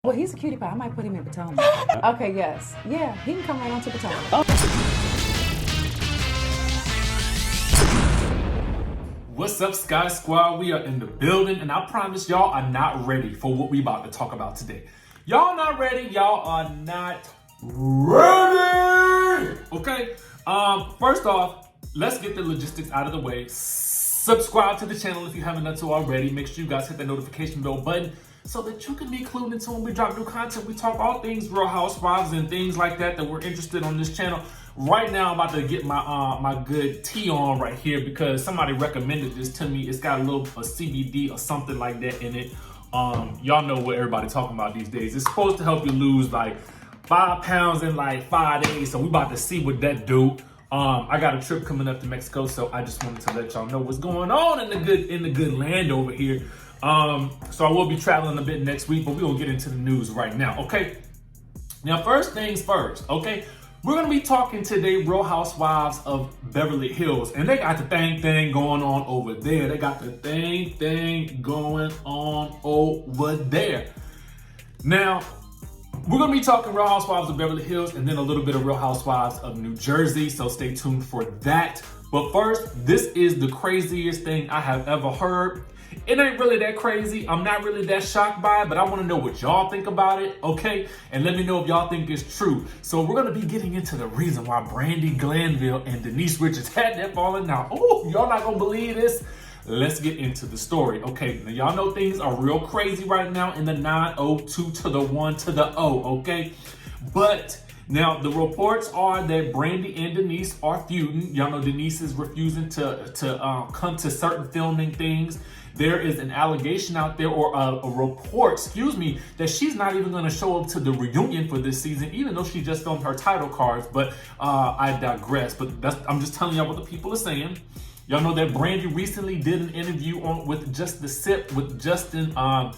Well, he's a cutie pie. I might put him in Potomac. Okay, yes. Yeah, he can come right on to Potomac. What's up, Sky Squad? We are in the building, and I promise y'all are not ready for what we about to talk about today. Y'all not ready. Y'all are not ready. Okay. First off, let's get the logistics out of the way. Subscribe to the channel if you haven't done so already. Make sure you guys hit that notification bell button so that you can be clued into when we drop new content. We talk all things Real Housewives and things like that we're interested on this channel. Right now, I'm about to get my my good tea on right here because somebody recommended this to me. It's got a little CBD or something like that in it. Y'all know what everybody talking about these days. It's supposed to help you lose like 5 pounds in like 5 days. So we about to see what that do. I got a trip coming up to Mexico, so I just wanted to let y'all know what's going on in the good land over here. So I will be traveling a bit next week, but we're gonna get into the news right now, okay? Now, first things first, okay? We're gonna be talking today Real Housewives of Beverly Hills, and they got the thing going on over there. They got the thing going on over there. Now, we're gonna be talking Real Housewives of Beverly Hills and then a little bit of Real Housewives of New Jersey, so stay tuned for that. But first, this is the craziest thing I have ever heard. It ain't really that crazy. I'm not really that shocked by it, but I want to know what y'all think about it, okay? And let me know if y'all think it's true. So we're going to be getting into the reason why BRANDI Glanville and Denise Richards had that falling out. Oh, y'all not going to believe this? Let's get into the story. Okay, now y'all know things are real crazy right now in the 902 to the 1 to the O, okay? But now the reports are that BRANDI and Denise are feuding. Y'all know Denise is refusing to come to certain filming things. There is an allegation out there, or a report, excuse me, that she's not even going to show up to the reunion for this season, even though she just filmed her title cards. But I digress. But I'm just telling y'all what the people are saying. Y'all know that BRANDI recently did an interview with Just the Sip with Justin on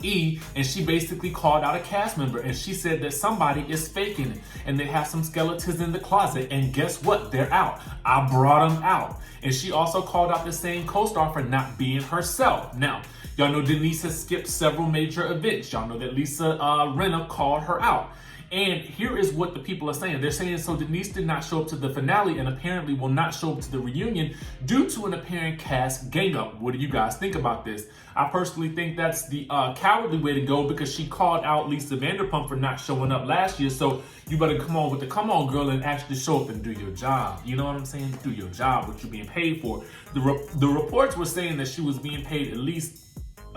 E, and she basically called out a cast member, and she said that somebody is faking it, and they have some skeletons in the closet, and guess what? They're out. I brought them out. And she also called out the same co-star for not being herself. Now, y'all know Denise has skipped several major events. Y'all know that Lisa Rinna called her out. And here is what the people are saying. They're saying, so Denise did not show up to the finale and apparently will not show up to the reunion due to an apparent cast gang up. What do you guys think about this? I personally think that's the cowardly way to go because she called out Lisa Vanderpump for not showing up last year. So you better come on with the come on girl and actually show up and do your job. You know what I'm saying? Do your job, what you're being paid for. The reports were saying that she was being paid at least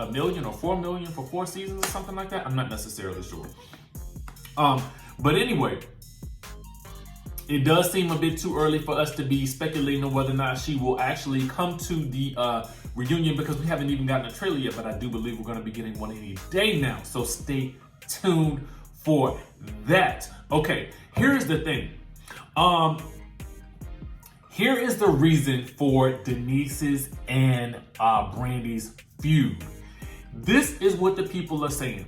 $1 million or $4 million for 4 seasons or something like that. I'm not necessarily sure. But anyway, it does seem a bit too early for us to be speculating on whether or not she will actually come to the reunion because we haven't even gotten a trailer yet, but I do believe we're going to be getting one any day now. So stay tuned for that. Okay, here's the thing. Here is the reason for Denise's and BRANDI's feud. This is what the people are saying.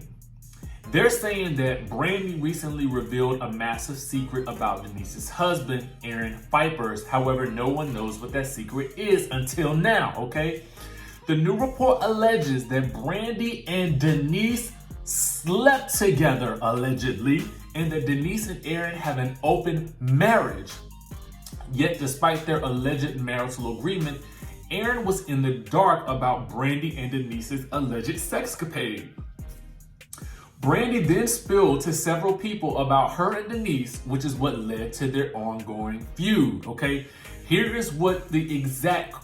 They're saying that BRANDI recently revealed a massive secret about Denise's husband, Aaron Pfeiffer's. However, no one knows what that secret is until now, okay? The new report alleges that BRANDI and Denise slept together, allegedly, and that Denise and Aaron have an open marriage. Yet, despite their alleged marital agreement, Aaron was in the dark about BRANDI and Denise's alleged sexcapade. BRANDI then spilled to several people about her and Denise, which is what led to their ongoing feud, okay? Here is what the exact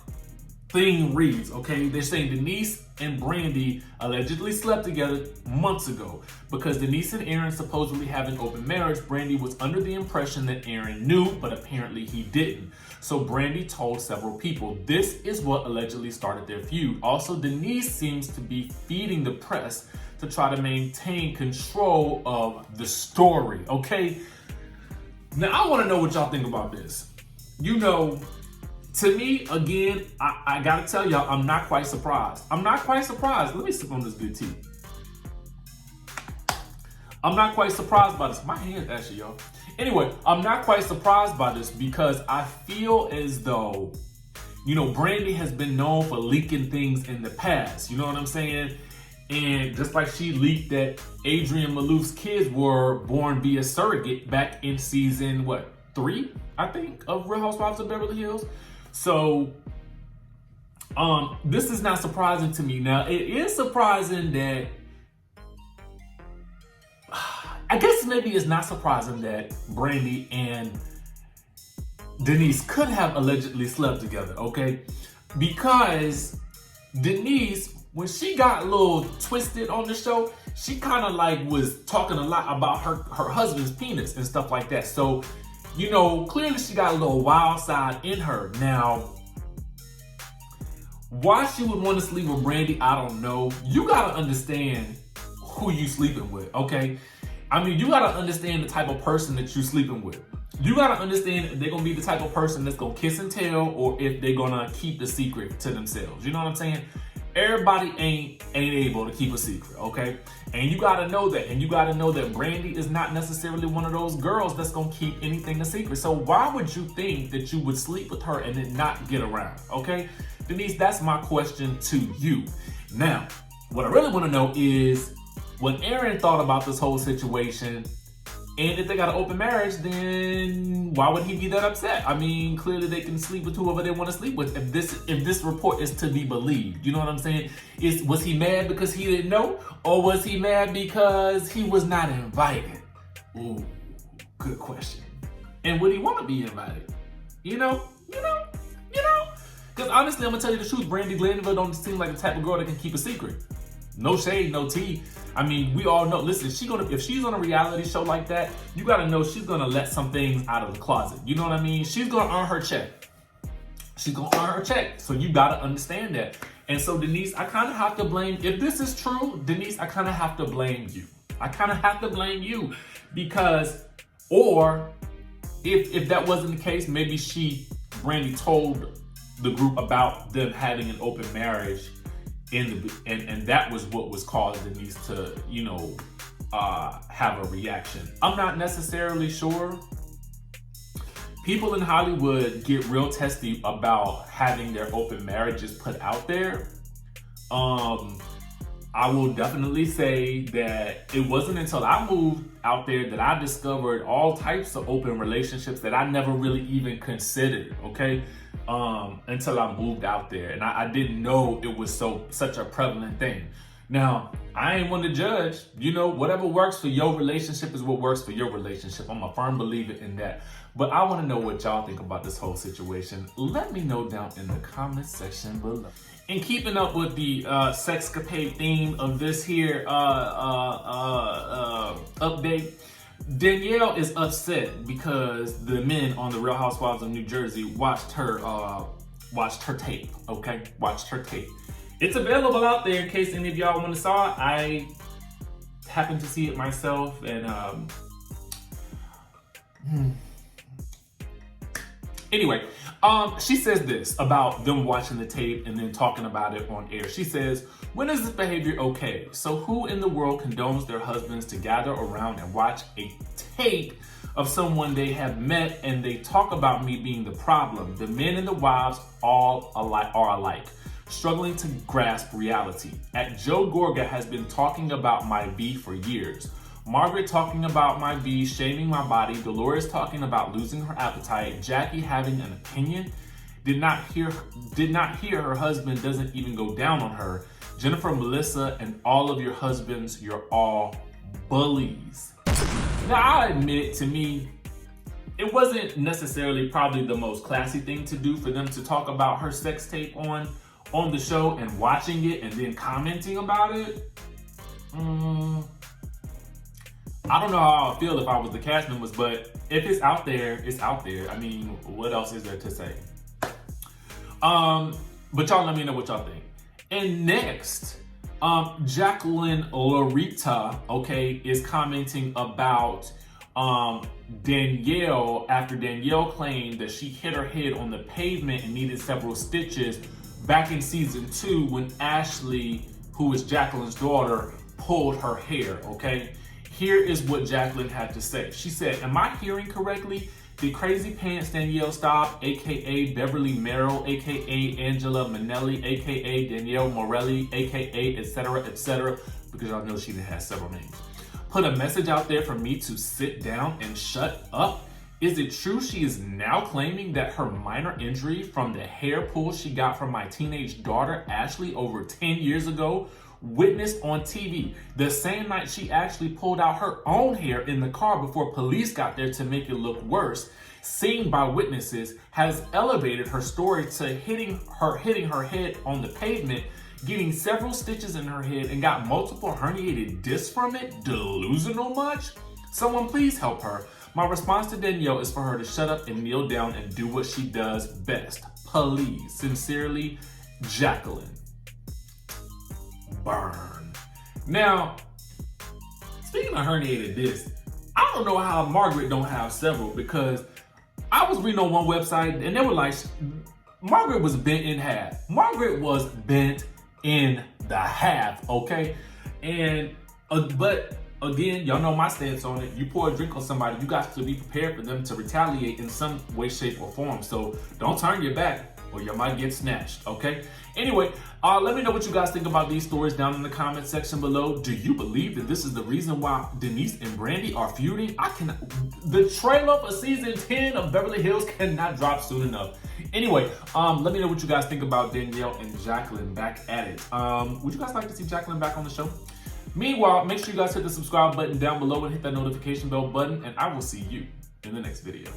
thing reads, okay? They're saying Denise and BRANDI allegedly slept together months ago. Because Denise and Aaron supposedly have an open marriage, BRANDI was under the impression that Aaron knew, but apparently he didn't. So BRANDI told several people. This is what allegedly started their feud. Also, Denise seems to be feeding the press to try to maintain control of the story, okay? Now, I want to know what y'all think about this. You know, to me, again, I gotta tell y'all, I'm not quite surprised. I'm not quite surprised. Let me sip on this good tea. I'm not quite surprised by this. My hand, actually, y'all. Anyway, I'm not quite surprised by this because I feel as though, you know, BRANDI has been known for leaking things in the past. You know what I'm saying? And just like she leaked that Adrian Malouf's kids were born via surrogate back in season, 3, I think, of Real Housewives of Beverly Hills. So, this is not surprising to me. Now, it is surprising that, I guess maybe it's not surprising that Brandi and Denise could have allegedly slept together, okay? Because Denise, when she got a little twisted on the show, she kind of like was talking a lot about her husband's penis and stuff like that. So, you know, clearly she got a little wild side in her. Now, why she would want to sleep with Brandi, I don't know. You gotta understand who you sleeping with, okay? I mean, you gotta understand the type of person that you're sleeping with. You gotta understand if they're gonna be the type of person that's gonna kiss and tell, or if they're gonna keep the secret to themselves. You know what I'm saying? Everybody ain't able to keep a secret, okay? And you gotta know that. And you gotta know that Brandi is not necessarily one of those girls that's gonna keep anything a secret. So why would you think that you would sleep with her and then not get around, okay? Denise, that's my question to you. Now, what I really wanna know is, when Aaron thought about this whole situation, and if they got an open marriage, then why would he be that upset? I mean, clearly they can sleep with whoever they want to sleep with. If this report is to be believed, you know what I'm saying? Was he mad because he didn't know, or was he mad because he was not invited? Ooh, good question. And would he want to be invited? You know? Because honestly, I'm gonna tell you the truth. Brandi Glanville don't seem like the type of girl that can keep a secret. No shade, no tea. I mean, we all know, listen, if she's on a reality show like that, you gotta know she's gonna let some things out of the closet. You know what I mean? She's gonna earn her check. She's gonna earn her check. So you gotta understand that. And so Denise, I kind of have to blame, if this is true, Denise, I kind of have to blame you. I kind of have to blame you because, or if that wasn't the case, maybe Brandi told the group about them having an open marriage and that was what was causing Denise to, have a reaction. I'm not necessarily sure. People in Hollywood get real testy about having their open marriages put out there. I will definitely say that it wasn't until I moved out there that I discovered all types of open relationships that I never really even considered, okay? Until I moved out there, and I didn't know it was such a prevalent thing. Now, I ain't one to judge. Whatever works for your relationship is what works for your relationship. I'm a firm believer in that. But I want to know what y'all think about this whole situation. Let me know down in the comment section below. And keeping up with the sexcapade theme of this here update, Danielle is upset because the men on the Real Housewives of New Jersey watched her tape, okay? Watched her tape. It's available out there in case any of y'all want to saw it. I happened to see it myself, and anyway, she says this about them watching the tape and then talking about it on air. She says, "When is this behavior okay? So who in the world condones their husbands to gather around and watch a tape of someone they have met and they talk about me being the problem? The men and the wives all are alike, struggling to grasp reality. At Joe Gorga has been talking about my B for years. Margaret talking about my B, shaming my body. Dolores talking about losing her appetite. Jackie having an opinion. Did not hear her husband doesn't even go down on her. Jennifer, Melissa, and all of your husbands, you're all bullies." Now, I admit, to me, it wasn't necessarily probably the most classy thing to do for them to talk about her sex tape on the show and watching it and then commenting about it. I don't know how I would feel if I was the cast members, but if it's out there, it's out there. I mean, what else is there to say? But y'all let me know what y'all think. And next, Jacqueline Lorita, okay, is commenting about Danielle after Danielle claimed that she hit her head on the pavement and needed several stitches back in season 2 when Ashley, who is Jacqueline's daughter, pulled her hair, okay? Here is what Jacqueline had to say. She said, "Am I hearing correctly? Did Crazy Pants Danielle Staub, aka Beverly Merrill, aka Angela Manelli, aka Danielle Morelli, aka etc., because y'all know she has several names, put a message out there for me to sit down and shut up? Is it true she is now claiming that her minor injury from the hair pull she got from my teenage daughter Ashley over 10 years ago, witnessed on TV, the same night she actually pulled out her own hair in the car before police got there to make it look worse, seen by witnesses, has elevated her story to hitting her head on the pavement, getting several stitches in her head, and got multiple herniated discs from it? Delusional much? Someone please help her. My response to Danielle is for her to shut up and kneel down and do what she does best. Please. Sincerely, Jacqueline. Burn. Now, speaking of herniated discs, I don't know how Margaret don't have several, because I was reading on one website and they were like, Margaret was bent in half. Margaret was bent in the half, okay? And, but again, y'all know my stance on it. You pour a drink on somebody, you got to be prepared for them to retaliate in some way, shape, or form. So don't turn your back or you might get snatched, okay? Anyway, let me know what you guys think about these stories down in the comment section below. Do you believe that this is the reason why Denise and Brandi are feuding? The trailer for season 10 of Beverly Hills cannot drop soon enough. Anyway, let me know what you guys think about Danielle and Jacqueline back at it. Would you guys like to see Jacqueline back on the show? Meanwhile, make sure you guys hit the subscribe button down below and hit that notification bell button, and I will see you in the next video.